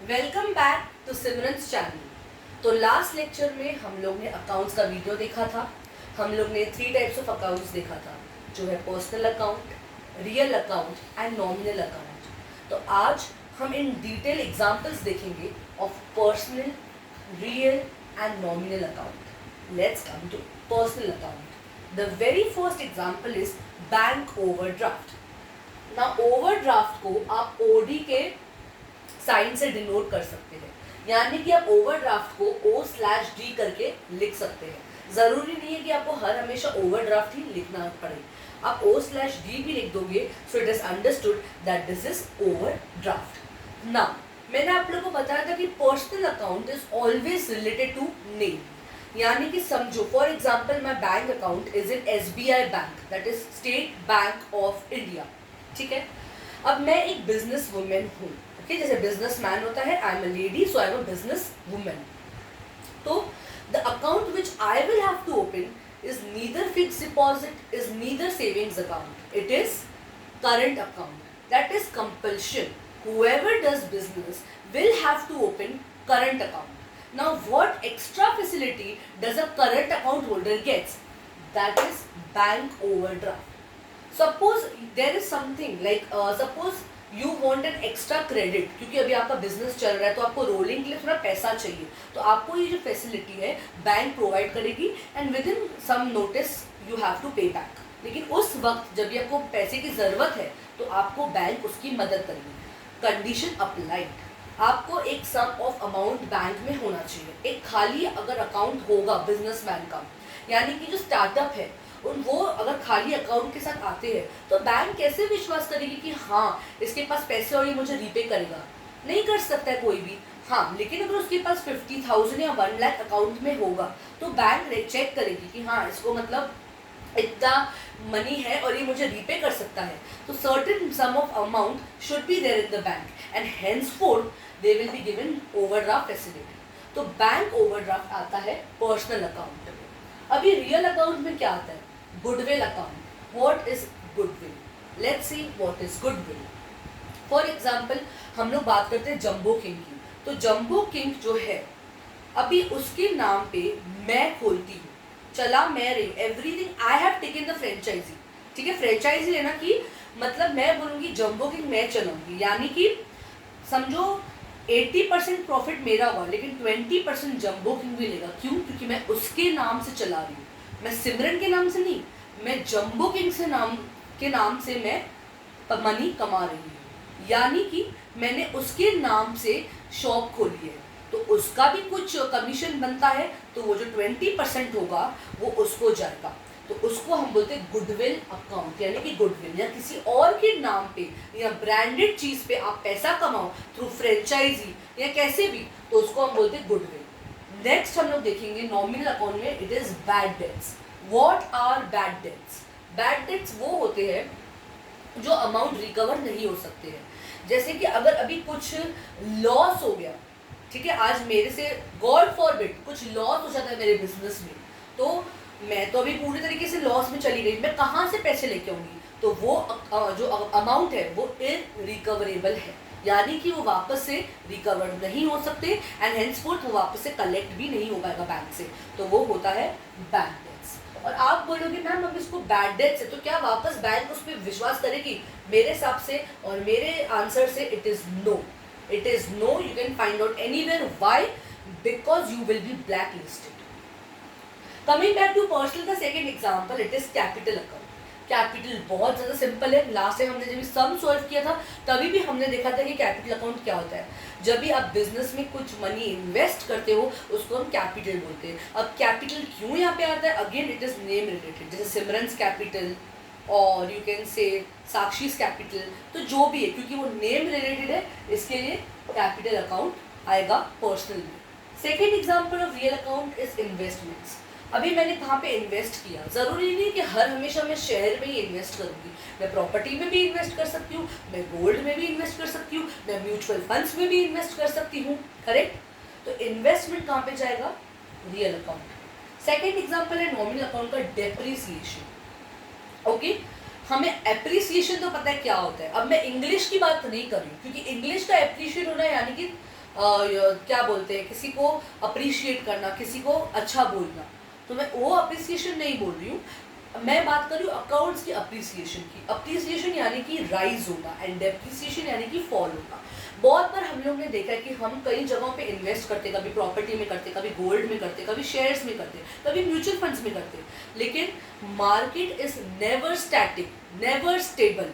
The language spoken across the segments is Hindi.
Welcome back to Simran's channel. तो लास्ट लेक्चर में हम लोग ने अकाउंट्स का वीडियो देखा था। हम लोग ने 3 टाइप्स ऑफ अकाउंट्स देखा था, जो है personal account, real account and nominal account. तो आज हम इन डिटेल एग्जांपल्स देखेंगे of personal, real and nominal account. Let's come to personal account. The very first example is bank overdraft. ना ओवरड्राफ्ट को आप ओडी के साइन से डिनोट कर सकते हैं, यानी कि आप ओवरड्राफ्ट को O/D करके लिख सकते हैं। जरूरी नहीं है कि आपको हर हमेशा ओवरड्राफ्ट ही लिखना पड़े। आप O/D भी लिख दोगे, so it is understood that this is overdraft. Now मैंने आप लोगों को बताया था कि personal account is always related to name, यानी कि समझो for example my bank account is in SBI bank, that is State Bank of India. ठीक है, अब मैं एक बिजनेस वुमेन हूँ, ओके, जैसे बिजनेसमैन होता है, I am a lady, so I am a business women. तो the account which I will have to open is neither fix deposit, is neither savings account, it is current account. That is compulsion. Whoever does business will have to open current account. Now what extra facility does a current account holder gets? That is bank overdraft. Suppose there is something like suppose you want an extra credit, क्योंकि अभी आपका बिजनेस चल रहा है तो आपको रोलिंग के लिए थोड़ा पैसा चाहिए, तो आपको ये जो फैसिलिटी है बैंक प्रोवाइड करेगी and within some notice you have to pay back. लेकिन उस वक्त जब भी आपको पैसे की ज़रूरत है तो आपको बैंक उसकी मदद करेगी। कंडीशन अप्लाइड, आपको एक सम ऑफ अमाउंट बैंक में होना चाहिए। एक खाली अगर अकाउंट होगा बिजनेसमैन का, यानी कि जो स्टार्टअप है वो अगर खाली अकाउंट के साथ आते हैं तो बैंक कैसे विश्वास करेगी कि हाँ इसके पास पैसे और ये मुझे रीपे करेगा? नहीं कर सकता है कोई भी। हाँ, लेकिन अगर उसके पास 50,000 या 1 लाख अकाउंट में होगा तो बैंक चेक करेगी कि हाँ इसको मतलब इतना मनी है और ये मुझे रीपे कर सकता है, तो certain sum of amount should be there in the bank and henceforth they will be given overdraft facility. तो बैंक ओवरड्राफ्ट आता है पर्सनल अकाउंट में। अभी रियल अकाउंट में क्या आता है? Goodwill account. What is goodwill? Let's see what is goodwill. For example हम लोग बात करते हैं जंबो किंग की। तो जंबो किंग जो है अभी उसके नाम पे मैं खोलती हूँ, चला मैं रही, everything I have taken the franchisee. ठीक है, फ्रेंचाइजी लेना कि मतलब मैं बोलूँगी जंबो किंग मैं चलाऊंगी, यानी कि समझो 80% प्रॉफिट मेरा हुआ लेकिन 20% जंबो किंग भी लेगा। क्यों? क्योंकि मैं उसके नाम से चला रही हूँ, मैं सिमरन के नाम से नहीं, मैं जंबो किंग से नाम से मैं मनी कमा रही हूँ, यानी कि मैंने उसके नाम से शॉप खोली है तो उसका भी कुछ कमीशन बनता है, तो वो जो 20% होगा वो उसको जाएगा। तो उसको हम बोलते हैं गुडविल अकाउंट, यानी कि गुडविल या किसी और के नाम पे या ब्रांडेड चीज पे आप पैसा कमाओ थ्रू फ्रेंचाइजी या कैसे भी, तो उसको हम बोलते हैं गुडविल। नेक्स्ट हम लोग देखेंगे नॉमिनल अकाउंट में, it is bad debts. What are bad debts? Bad debts वो होते हैं जो अमाउंट रिकवर नहीं हो सकते हैं। जैसे कि अगर अभी कुछ लॉस हो गया, ठीक है, आज मेरे से गॉड फॉरबिड कुछ लॉस हो जाता है मेरे बिजनेस में, तो मैं तो अभी पूरी तरीके से लॉस में चली गई, मैं कहाँ से पैसे लेके आऊँगी? तो वो जो अमाउंट है वो इनरिकवरेबल है, यानी कि वो वापस से रिकवर नहीं हो सकते एंड हेंसफोर्थ वो वापस से कलेक्ट भी नहीं हो पाएगा बैंक से, तो वो होता है बैड डेट्स। और आप बोलोगे मैम अब इसको बैड डेट्स है तो क्या वापस बैंक उस पर विश्वास करेगी? मेरे हिसाब से और मेरे आंसर से it is no. It is no, you can find out anywhere. Why? Because you will be blacklisted. Coming back to personal, the second example, it is capital account. Capital बहुत ज़्यादा सिंपल है। लास्ट टाइम हमने जब सम सॉल्व किया था तभी भी हमने देखा था कि कैपिटल अकाउंट क्या होता है। जब भी आप बिजनेस में कुछ मनी इन्वेस्ट करते हो उसको हम कैपिटल बोलते हैं। अब कैपिटल क्यों यहाँ पे आता है? Again it is name related, जैसे सिमरन्स कैपिटल और यू कैन से साक्षीज कैपिटल, तो जो भी है क्योंकि वो नेम रिलेटेड है इसके लिए कैपिटल अकाउंट आएगा पर्सनल में। Second example of real account is investments. अभी मैंने कहाँ पे इन्वेस्ट किया? ज़रूरी नहीं कि हर हमेशा मैं शेयर में ही इन्वेस्ट करूँगी, मैं प्रॉपर्टी में भी इन्वेस्ट कर सकती हूँ, मैं गोल्ड में भी इन्वेस्ट कर सकती हूँ, मैं म्यूचुअल फंड्स में भी इन्वेस्ट कर सकती हूँ, करेक्ट? तो इन्वेस्टमेंट कहाँ पे जाएगा? Real account. सेकेंड एग्जाम्पल है नॉमिनल अकाउंट का डेप्रिसिएशन। ओके, हमें एप्रिसिएशन तो पता है क्या होता है। अब मैं इंग्लिश की बात नहीं कर रही हूँ क्योंकि इंग्लिश का एप्रिशिएट होना यानी कि क्या बोलते हैं, किसी को अप्रिशिएट करना, किसी को अच्छा बोलना, तो मैं वो अप्रिसिएशन नहीं बोल रही हूँ, मैं बात कर रही हूँ अकाउंट्स की अप्रिसिएशन की। अप्रिसिएशन यानी कि राइज होना एंड डेप्रिसिएशन यानी कि फॉल होना। बहुत बार हम लोग ने देखा है कि हम कई जगहों पे इन्वेस्ट करते, कभी प्रॉपर्टी में करते, कभी गोल्ड में करते, कभी शेयर्स में करते, कभी म्यूचुअल फंड्स में करते, लेकिन market is never static, never stable.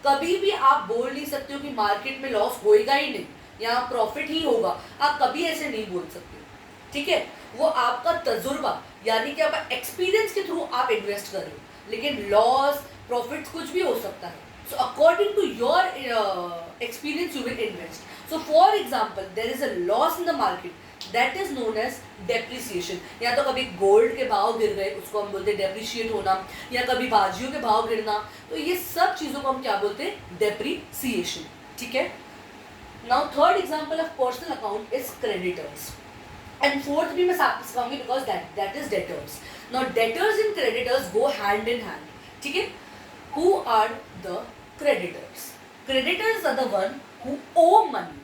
कभी भी आप बोल नहीं सकते हो कि मार्केट में लॉस होएगा ही नहीं या प्रॉफिट ही होगा, आप कभी ऐसे नहीं बोल सकते, ठीक है। वो आपका तजुर्बा यानी कि आप एक्सपीरियंस के थ्रू आप इन्वेस्ट कर रहे हो, लेकिन लॉस प्रॉफिट कुछ भी हो सकता है। So according to your experience, you will invest. So for example, there is a loss in the market that is known as depreciation. या तो कभी गोल्ड के भाव गिर गए, उसको हम बोलते हैं डेप्रिशिएट होना, या कभी बाजियों के भाव गिरना, तो ये सब चीज़ों को हम क्या बोलते हैं, डेप्रिसिएशन, ठीक है। Now third example of personal account is creditors, and fourth भी मैं साथ सिखाऊंगी because that is debtors. Now debtors and creditors go hand in hand, ठीक है। Who are the creditors? Creditors are the one who owe money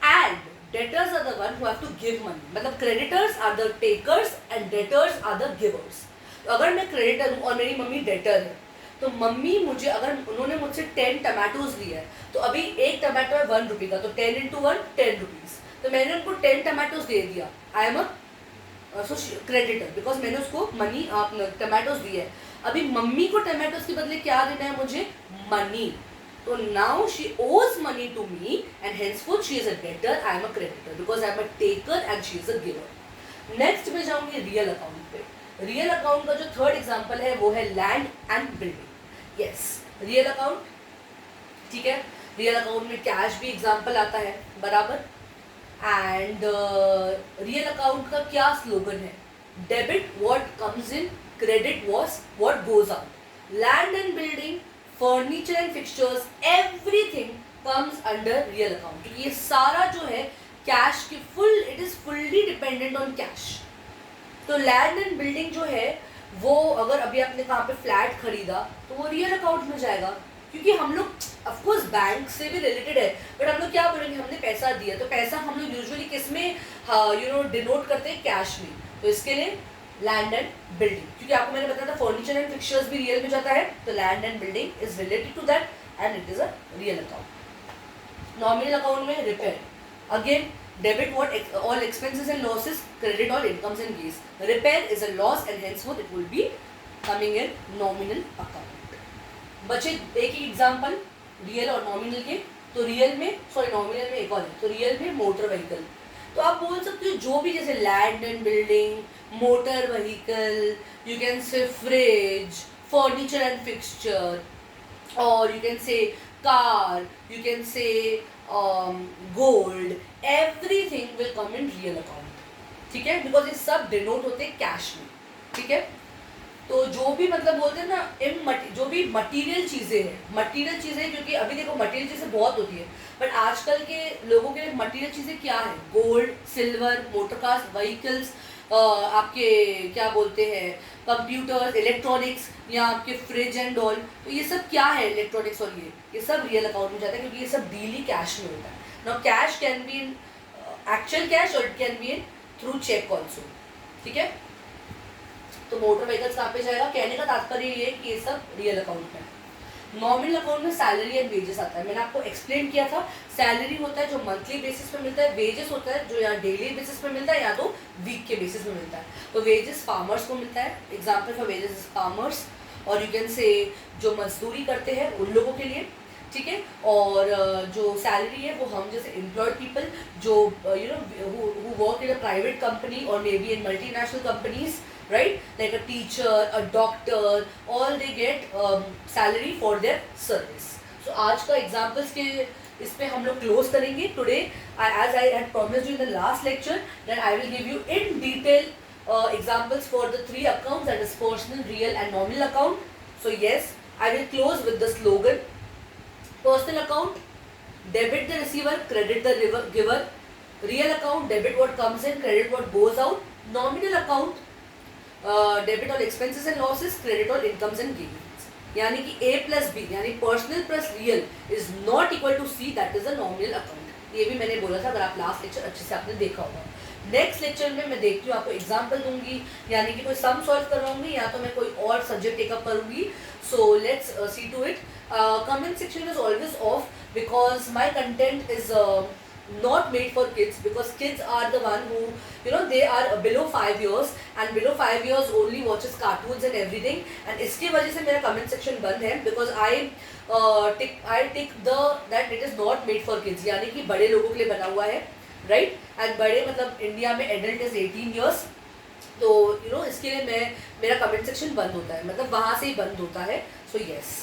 and debtors are the one who have to give money. मतलब creditors are the takers and debtors are the givers. तो अगर मैं creditor हूँ और मेरी मम्मी debtor है, तो मम्मी मुझे, अगर उन्होंने मुझसे 10 टमाटोज लिए है, तो अभी एक टमाटो है 1 रुपये का, तो 10 into 1 10 रुपीज़, तो मैंने उनको 10 टमाटोज दे दिया, आई एम अ क्रेडिटर बिकॉज मैंने उसको मनी टमाटोज दिए है। अभी मम्मी को टमाटोज के बदले क्या देना है मुझे, मनी, तो now she owes money to me and henceforth she is a debtor, I am a creditor because I am a taker and she is a giver. Next में जाऊंगी रियल अकाउंट पे। रियल अकाउंट का जो थर्ड एग्जांपल है वो है land and building. Yes, real account, ठीक है। रियल अकाउंट में कैश भी एग्जांपल आता है, बराबर। एंड रियल अकाउंट का क्या स्लोगन है, debit what comes in, credit what goes out. Land and building, furniture and fixtures, everything comes under real account, क्योंकि ये सारा जो है कैश की it is fully dependent on cash। तो लैंड एंड बिल्डिंग जो है वो अगर अभी आपने कहाँ पे फ्लैट खरीदा तो वो रियल अकाउंट में जाएगा, क्योंकि हम लोग ऑफकोर्स बैंक से भी रिलेटेड है, बट हम लोग क्या बोलेंगे, हमने पैसा दिया, तो पैसा हम लोग यूजुअली किस में डिनोट करते हैं, कैश में। तो इसके लिए लैंड एंड बिल्डिंग, क्योंकि आपको मैंने बताया था फर्नीचर एंड फिक्चर्स भी रियल में जाता है, तो land and building is related to that and it is a real account. Nominal account में repair, again debit what all expenses and losses, credit all incomes and gains. Repair is a loss and henceforth it will be coming in nominal account. बचे एक ही एग्जांपल रियल और नॉमिनल के, तो रियल में नॉमिनल में एक और है, तो रियल में मोटर व्हीकल। तो आप बोल सकते हो जो भी, जैसे land and building, motor vehicle, you can say fridge, furniture and fixture, और you can say car, you can say gold, everything will come in real account, ठीक है, बिकॉज ये सब डिनोट होते हैं कैश में, ठीक है। तो जो भी मतलब बोलते हैं ना जो भी मटेरियल चीज़ें हैं, क्योंकि अभी देखो मटेरियल चीज़ें बहुत होती है, बट आजकल के लोगों के लिए मटेरियल चीज़ें क्या है, gold, silver, motor cars, vehicles, आपके क्या बोलते हैं कंप्यूटर्स, इलेक्ट्रॉनिक्स, या आपके फ्रिज एंड ऑल, तो ये सब क्या है इलेक्ट्रॉनिक्स, और ये सब रियल अकाउंट में जाता है, क्योंकि ये सब डेली कैश में होता है। Now cash can be in actual cash और it can be in through cheque also, ठीक है। तो मोटर व्हीकल्स कहाँ पे जाएगा, कहने का तात्पर्य ये है कि ये सब रियल अकाउंट है। नॉमिनल अकाउंट में सैलरी एंड वेजेस आता है, मैंने आपको एक्सप्लेन किया था। सैलरी होता है जो मंथली बेसिस पे मिलता है, वेजेस होता है जो या डेली बेसिस पे मिलता है या तो वीक के बेसिस पे मिलता है। तो वेजेस फार्मर्स को मिलता है, example for wages is farmers, और यू कैन से जो मजदूरी करते हैं उन लोगों के लिए, ठीक है। और जो सैलरी है वो हम जैसे एम्प्लॉयड पीपल जो who work in a private company और may be in multinational companies, right, like a teacher, a doctor, all they get salary for their service. So आज का examples के इस पे हम लोग close करेंगे today. As I had promised you in the last lecture that I will give you in detail examples for the 3 accounts, that is personal, real and nominal account. So yes, I will close with the slogan: personal account, debit the receiver, credit the giver. Real account, debit what comes in, credit what goes out. Nominal account, debit all expenses and losses, credit all incomes and gains. यानी कि A प्लस B यानी personal plus real is not equal to C, that is a nominal account. ये भी मैंने बोला था, अगर आप लास्ट लेक्चर अच्छे से आपने देखा होगा। नेक्स्ट लेक्चर में मैं देखती हूँ आपको एग्जाम्पल दूंगी, यानी कि कोई सम सॉल्व करवाऊंगी या तो मैं कोई और सब्जेक्ट टेकअप करूंगी। So let's see to it. Comment section is always off because my content is not made for kids, because kids are the one who, you know, they are below 5 years and below 5 years only watches cartoons and everything, and इसकी वजह से मेरा comment section बंद है because I take the that it is not made for kids, यानी कि बड़े लोगों के लिए बना हुआ है, right? and बड़े मतलब इंडिया में adult is 18 years, तो you know इसके लिए मेरा comment section बंद होता है, मतलब वहाँ से ही बंद होता है। so yes,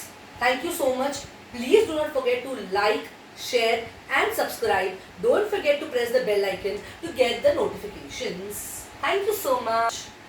thank you so much. Please do not forget to like, share and subscribe. Don't forget to press the bell icon to get the notifications. Thank you so much.